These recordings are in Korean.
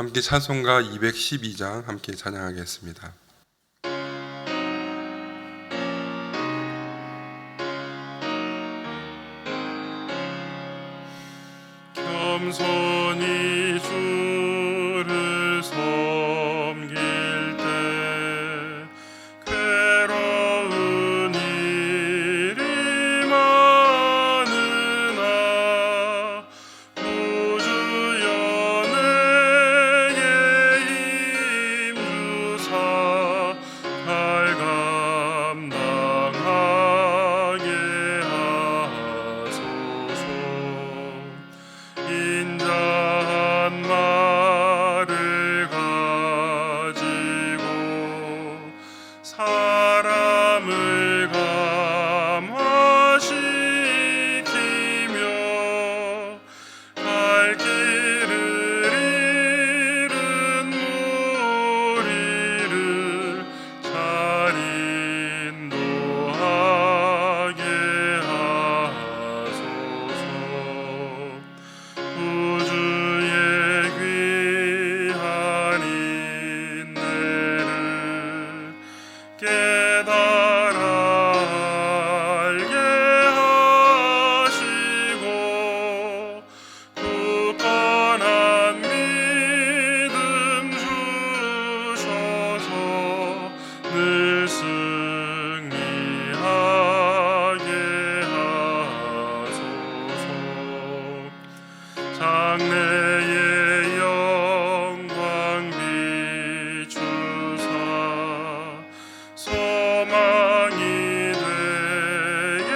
함께 찬송가 212장 함께 찬양하겠습니다. 겸손히 주를 섬길 때 괴로운 일이 많으나 구주 연에게 힘주사 잘 감당하게 하소서. 인자한 말을 가지고 사람을 감화시키며 갈 길을 잃은 무리를 잘 인도하게 하소서. 구주의 귀한 인내를 깨달아 알게 하시고 굳건한 믿음 주셔서 늘 승리하게 하소서. 장래의 영광 비추사 소망이 되게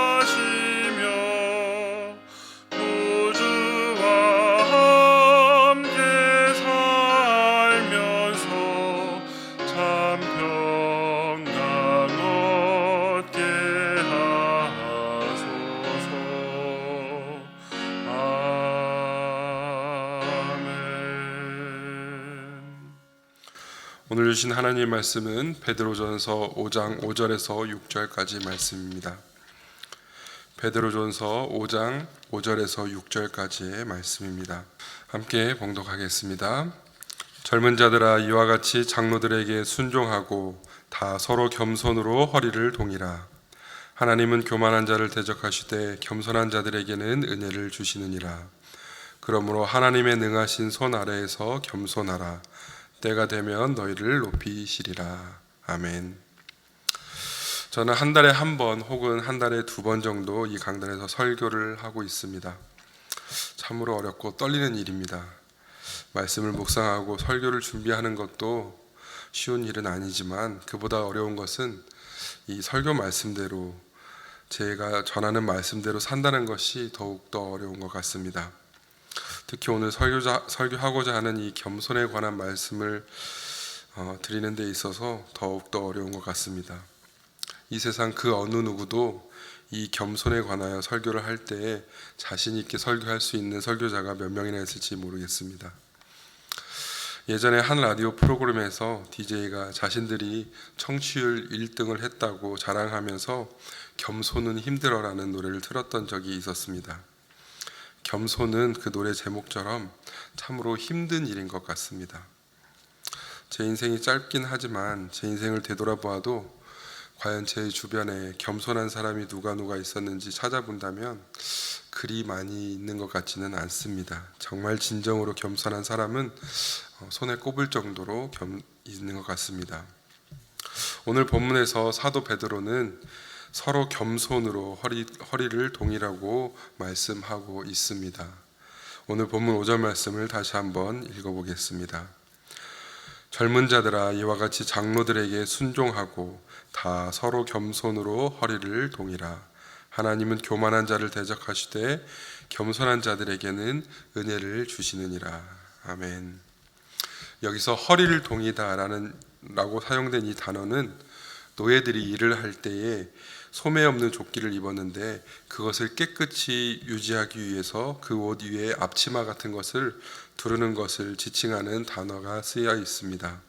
하시며 구주와 함께 살면서 참 평강 얻게 하소서. 아멘. 오늘 주신 하나님의 말씀은 베드로전서 5장 5절에서 6절까지 말씀입니다. 베드로전서 5장 5절에서 6절까지의 말씀입니다. 함께 봉독하겠습니다. 젊은 자들아, 이와 같이 장로들에게 순종하고 다 서로 겸손으로 허리를 동이라. 하나님은 교만한 자를 대적하시되 겸손한 자들에게는 은혜를 주시느니라. 그러므로 하나님의 능하신 손 아래에서 겸손하라. 때가 되면 너희를 높이시리라. 아멘. 저는 한 달에 한 번 혹은 한 달에 두 번 정도 이 강단에서 설교를 하고 있습니다. 참으로 어렵고 떨리는 일입니다. 말씀을 묵상하고 설교를 준비하는 것도 쉬운 일은 아니지만 그보다 어려운 것은 이 설교 말씀대로 제가 전하는 말씀대로 산다는 것이 더욱더 어려운 것 같습니다. 특히 오늘 설교하고자 하는 이 겸손에 관한 말씀을 드리는 데 있어서 더욱더 어려운 것 같습니다. 이 세상 그 어느 누구도 이 겸손에 관하여 설교를 할 때에 자신 있게 설교할 수 있는 설교자가 몇 명이나 있을지 모르겠습니다. 예전에 한 라디오 프로그램에서 DJ가 자신들이 청취율 1등을 했다고 자랑하면서 겸손은 힘들어라는 노래를 틀었던 적이 있었습니다. 겸손은 그 노래 제목처럼 참으로 힘든 일인 것 같습니다. 제 인생이 짧긴 하지만 제 인생을 되돌아보아도 과연 제 주변에 겸손한 사람이 누가 있었는지 찾아본다면 그리 많이 있는 것 같지는 않습니다. 정말 진정으로 겸손한 사람은 손에 꼽을 정도로 있는 것 같습니다. 오늘 본문에서 사도 베드로는 서로 겸손으로 허리를 동이라고 말씀하고 있습니다. 오늘 본문 5절 말씀을 다시 한번 읽어보겠습니다. 젊은 자들아, 이와 같이 장로들에게 순종하고 다 서로 겸손으로 허리를 동이라. 하나님은 교만한 자를 대적하시되 겸손한 자들에게는 은혜를 주시느니라. 아멘. 여기서 허리를 동이다라고 사용된 이 단어는 노예들이 일을 할 때에 소매 없는 조끼를 입었는데 그것을 깨끗이 유지하기 위해서 그 옷 위에 앞치마 같은 것을 두르는 것을 지칭하는 단어가 쓰여 있습니다.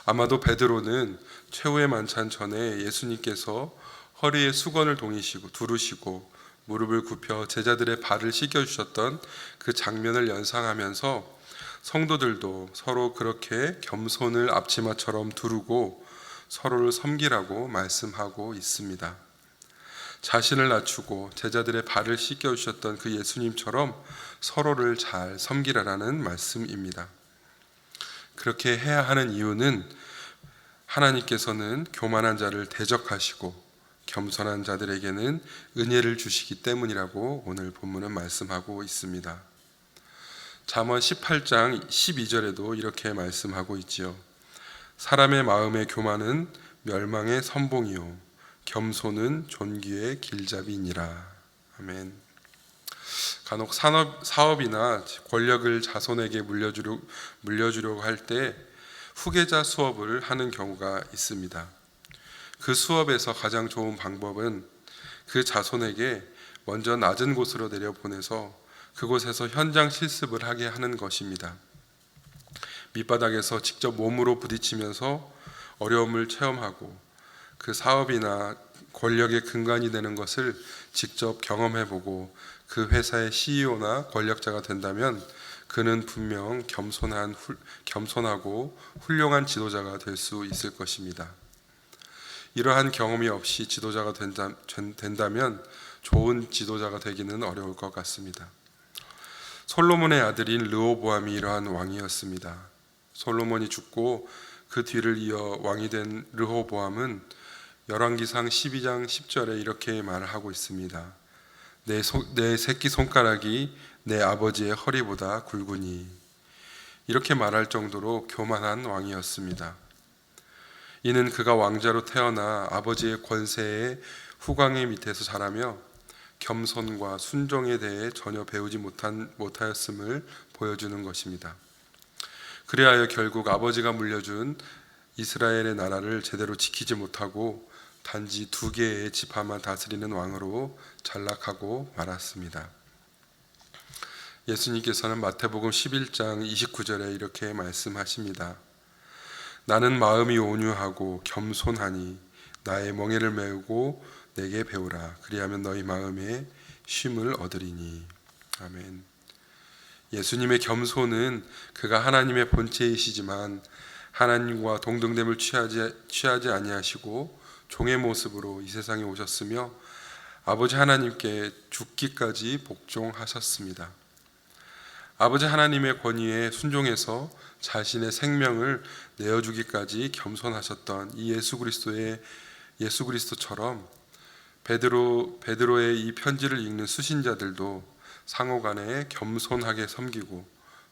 아마도 베드로는 최후의 만찬 전에 예수님께서 허리에 수건을 두르시고 무릎을 굽혀 제자들의 발을 씻겨주셨던 그 장면을 연상하면서 성도들도 서로 그렇게 겸손을 앞치마처럼 두르고 서로를 섬기라고 말씀하고 있습니다. 자신을 낮추고 제자들의 발을 씻겨주셨던 그 예수님처럼 서로를 잘 섬기라라는 말씀입니다. 그렇게 해야 하는 이유는 하나님께서는 교만한 자를 대적하시고 겸손한 자들에게는 은혜를 주시기 때문이라고 오늘 본문은 말씀하고 있습니다. 잠언 18장 12절에도 이렇게 말씀하고 있지요. 사람의 마음의 교만은 멸망의 선봉이요 겸손은 존귀의 길잡이니라. 아멘. 간혹 사업이나 권력을 자손에게 물려주려고 할 때 후계자 수업을 하는 경우가 있습니다. 그 수업에서 가장 좋은 방법은 그 자손에게 먼저 낮은 곳으로 내려보내서 그곳에서 현장 실습을 하게 하는 것입니다. 밑바닥에서 직접 몸으로 부딪히면서 어려움을 체험하고 그 사업이나 권력의 근간이 되는 것을 직접 경험해보고 그 회사의 CEO나 권력자가 된다면 그는 분명 겸손하고 훌륭한 지도자가 될 수 있을 것입니다. 이러한 경험이 없이 지도자가 된다면 좋은 지도자가 되기는 어려울 것 같습니다. 솔로몬의 아들인 르호보암이 이러한 왕이었습니다. 솔로몬이 죽고 그 뒤를 이어 왕이 된 르호보암은 열왕기상 12장 10절에 이렇게 말을 하고 있습니다. 내 새끼 손가락이 내 아버지의 허리보다 굵으니. 이렇게 말할 정도로 교만한 왕이었습니다. 이는 그가 왕자로 태어나 아버지의 권세의 후광의 밑에서 자라며 겸손과 순종에 대해 전혀 배우지 못하였음을 보여주는 것입니다. 그리하여 결국 아버지가 물려준 이스라엘의 나라를 제대로 지키지 못하고 단지 2개의 지파만 다스리는 왕으로 전락하고 말았습니다. 예수님께서는 마태복음 11장 29절에 이렇게 말씀하십니다. 나는 마음이 온유하고 겸손하니 나의 멍에를 메우고 내게 배우라. 그리하면 너희 마음에 쉼을 얻으리니. 아멘. 예수님의 겸손은 그가 하나님의 본체이시지만 하나님과 동등됨을 취하지 아니하시고 종의 모습으로 이 세상에 오셨으며 아버지 하나님께 죽기까지 복종하셨습니다. 아버지 하나님의 권위에 순종해서 자신의 생명을 내어주기까지 겸손하셨던 이 예수 그리스도처럼 베드로의 이 편지를 읽는 수신자들도 상호간에 겸손하게 섬기고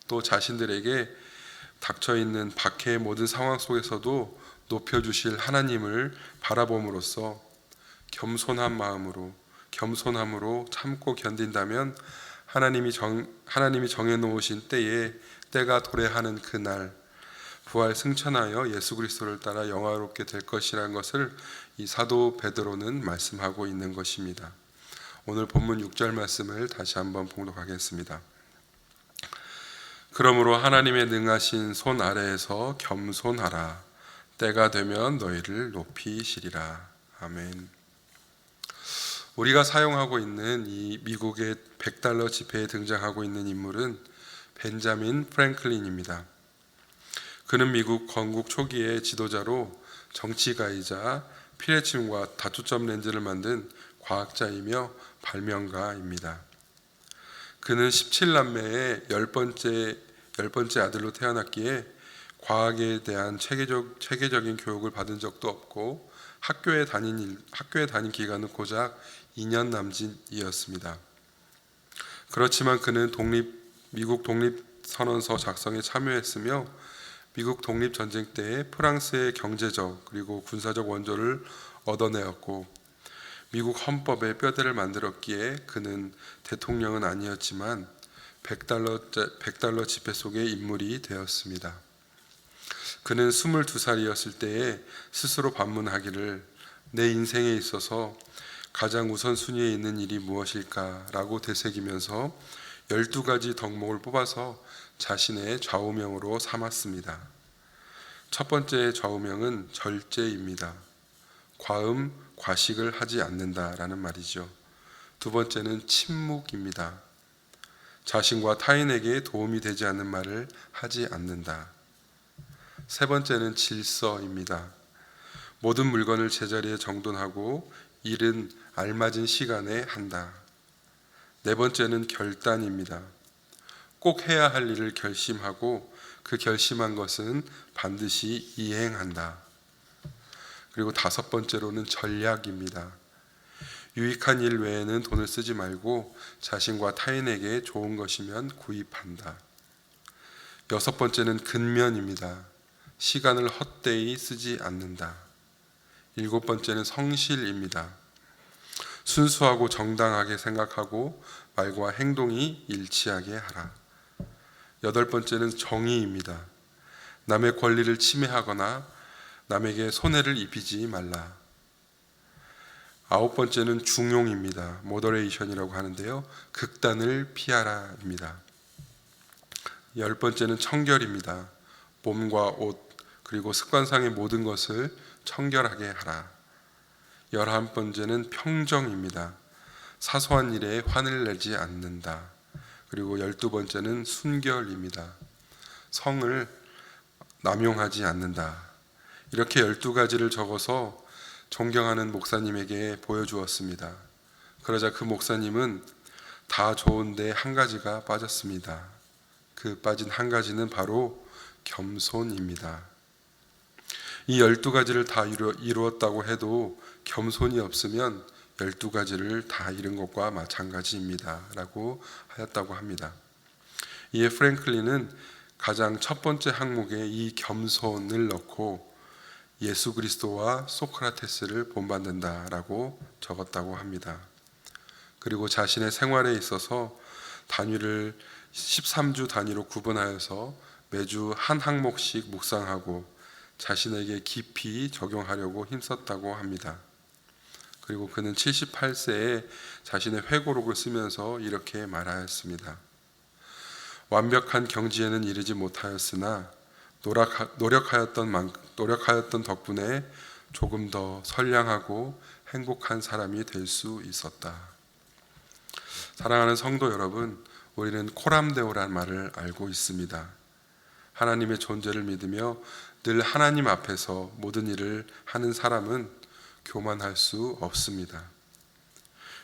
또 자신들에게 닥쳐있는 박해의 모든 상황 속에서도 높여주실 하나님을 바라봄으로써 겸손함으로 참고 견딘다면 하나님이 정해놓으신 때가 도래하는 그날 부활 승천하여 예수 그리스도를 따라 영화롭게 될 것이라는 것을 이 사도 베드로는 말씀하고 있는 것입니다. 오늘 본문 6절 말씀을 다시 한번 봉독하겠습니다. 그러므로 하나님의 능하신 손 아래에서 겸손하라. 때가 되면 너희를 높이시리라. 아멘. 우리가 사용하고 있는 이 미국의 $100 지폐에 등장하고 있는 인물은 벤자민 프랭클린입니다. 그는 미국 건국 초기의 지도자로 정치가이자 피레침과 다투점 렌즈를 만든 과학자이며 발명가입니다. 그는 17남매의 10번째 아들로 태어났기에 과학에 대한 체계적인 교육을 받은 적도 없고 학교에 다닌 기간은 고작 2년 남짓이었습니다. 그렇지만 그는 미국 독립선언서 작성에 참여했으며 미국 독립전쟁 때 프랑스의 경제적 그리고 군사적 원조를 얻어내었고 미국 헌법에 뼈대를 만들었기에 그는 대통령은 아니었지만 $100 지폐 속의 인물이 되었습니다. 그는 22살이었을 때에 스스로 반문하기를 내 인생에 있어서 가장 우선순위에 있는 일이 무엇일까라고 되새기면서 12가지 덕목을 뽑아서 자신의 좌우명으로 삼았습니다. 첫 번째 좌우명은 절제입니다. 과식을 하지 않는다라는 말이죠. 두 번째는 침묵입니다. 자신과 타인에게 도움이 되지 않는 말을 하지 않는다. 세 번째는 질서입니다. 모든 물건을 제자리에 정돈하고 일은 알맞은 시간에 한다. 네 번째는 결단입니다. 꼭 해야 할 일을 결심하고 그 결심한 것은 반드시 이행한다. 그리고 다섯 번째로는 전략입니다. 유익한 일 외에는 돈을 쓰지 말고 자신과 타인에게 좋은 것이면 구입한다. 여섯 번째는 근면입니다. 시간을 헛되이 쓰지 않는다. 일곱 번째는 성실입니다. 순수하고 정당하게 생각하고 말과 행동이 일치하게 하라. 여덟 번째는 정의입니다. 남의 권리를 침해하거나 남에게 손해를 입히지 말라. 아홉 번째는 중용입니다. 모더레이션이라고 하는데요. 극단을 피하라입니다. 열 번째는 청결입니다. 몸과 옷 그리고 습관상의 모든 것을 청결하게 하라. 11번째는 평정입니다. 사소한 일에 화를 내지 않는다. 그리고 12번째는 순결입니다. 성을 남용하지 않는다. 이렇게 12가지를 적어서 존경하는 목사님에게 보여주었습니다. 그러자 그 목사님은 다 좋은데 한 가지가 빠졌습니다. 그 빠진 한 가지는 바로 겸손입니다. 이 12가지를 다 이루었다고 해도 겸손이 없으면 12가지를 다 잃은 것과 마찬가지입니다. 라고 하였다고 합니다. 이에 프랭클린은 가장 첫 번째 항목에 이 겸손을 넣고 예수 그리스도와 소크라테스를 본받는다라고 적었다고 합니다. 그리고 자신의 생활에 있어서 단위를 13주 단위로 구분하여서 매주 한 항목씩 묵상하고 자신에게 깊이 적용하려고 힘썼다고 합니다. 그리고 그는 78세에 자신의 회고록을 쓰면서 이렇게 말하였습니다. 완벽한 경지에는 이르지 못하였으나 노력하였던 덕분에 조금 더 선량하고 행복한 사람이 될 수 있었다. 사랑하는 성도 여러분, 우리는 코람데오란 말을 알고 있습니다. 하나님의 존재를 믿으며 늘 하나님 앞에서 모든 일을 하는 사람은 교만할 수 없습니다.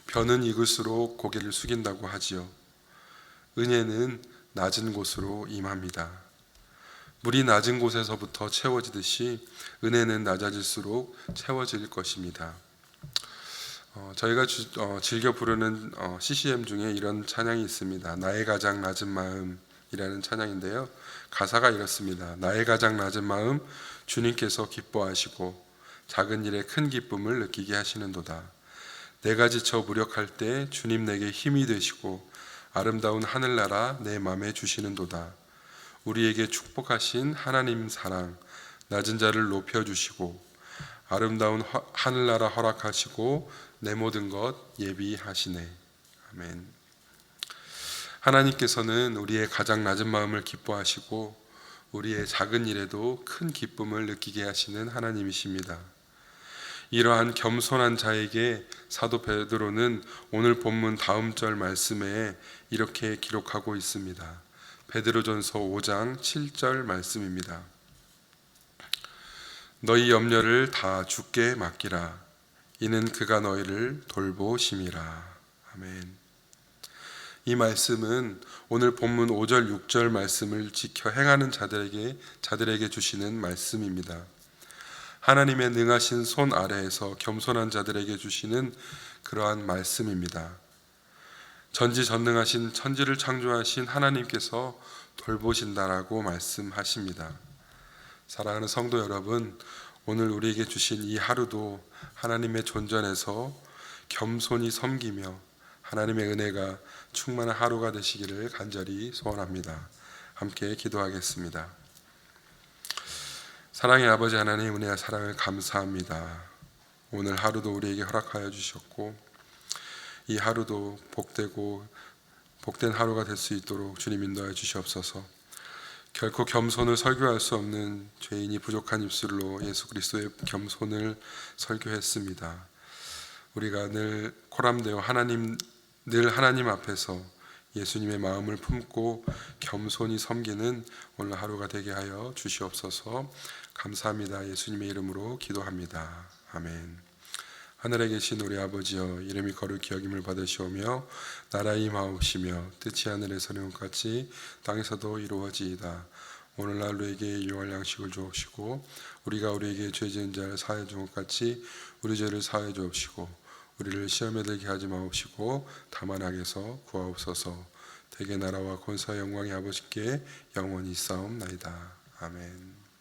벼는 익을수록 고개를 숙인다고 하지요. 은혜는 낮은 곳으로 임합니다. 물이 낮은 곳에서부터 채워지듯이 은혜는 낮아질수록 채워질 것입니다. 저희가 즐겨 부르는 CCM 중에 이런 찬양이 있습니다. 나의 가장 낮은 마음이라는 찬양인데요. 가사가 이렇습니다. 나의 가장 낮은 마음 주님께서 기뻐하시고 작은 일에 큰 기쁨을 느끼게 하시는도다. 내가 지쳐 무력할 때 주님 내게 힘이 되시고 아름다운 하늘나라 내 맘에 주시는도다. 우리에게 축복하신 하나님 사랑 낮은 자를 높여주시고 아름다운 하늘나라 허락하시고 내 모든 것 예비하시네. 아멘. 하나님께서는 우리의 가장 낮은 마음을 기뻐하시고 우리의 작은 일에도 큰 기쁨을 느끼게 하시는 하나님이십니다. 이러한 겸손한 자에게 사도 베드로는 오늘 본문 다음 절 말씀에 이렇게 기록하고 있습니다. 베드로전서 5장 7절 말씀입니다. 너희 염려를 다 주께 맡기라. 이는 그가 너희를 돌보심이라. 아멘. 이 말씀은 오늘 본문 5절 6절 말씀을 지켜 행하는 자들에게 주시는 말씀입니다. 하나님의 능하신 손 아래에서 겸손한 자들에게 주시는 그러한 말씀입니다. 전지전능하신 천지를 창조하신 하나님께서 돌보신다라고 말씀하십니다. 사랑하는 성도 여러분, 오늘 우리에게 주신 이 하루도 하나님의 존전에서 겸손히 섬기며 하나님의 은혜가 충만한 하루가 되시기를 간절히 소원합니다. 함께 기도하겠습니다. 사랑의 아버지 하나님, 은혜와 사랑을 감사합니다. 오늘 하루도 우리에게 허락하여 주셨고 이 하루도 복된 하루가 될 수 있도록 주님 인도하여 주시옵소서. 결코 겸손을 설교할 수 없는 죄인이 부족한 입술로 예수 그리스도의 겸손을 설교했습니다. 우리가 늘 코람되어 늘 하나님 앞에서 예수님의 마음을 품고 겸손히 섬기는 오늘 하루가 되게 하여 주시옵소서. 감사합니다. 예수님의 이름으로 기도합니다. 아멘. 하늘에 계신 우리 아버지여, 이름이 거룩히 여김을 받으시오며 나라의 임하옵시며 뜻이 하늘에서는 같이 땅에서도 이루어지이다. 오늘날 우리에게 일용할 양식을 주옵시고 우리가 우리에게 죄 지은 자를 사하여 준 것 같이 우리 죄를 사하여 주옵시고 우리를 시험에 들게 하지 마옵시고 다만 악에서 구하옵소서. 대개 나라와 권세와 영광이 아버지께 영원히 있사옵나이다. 아멘.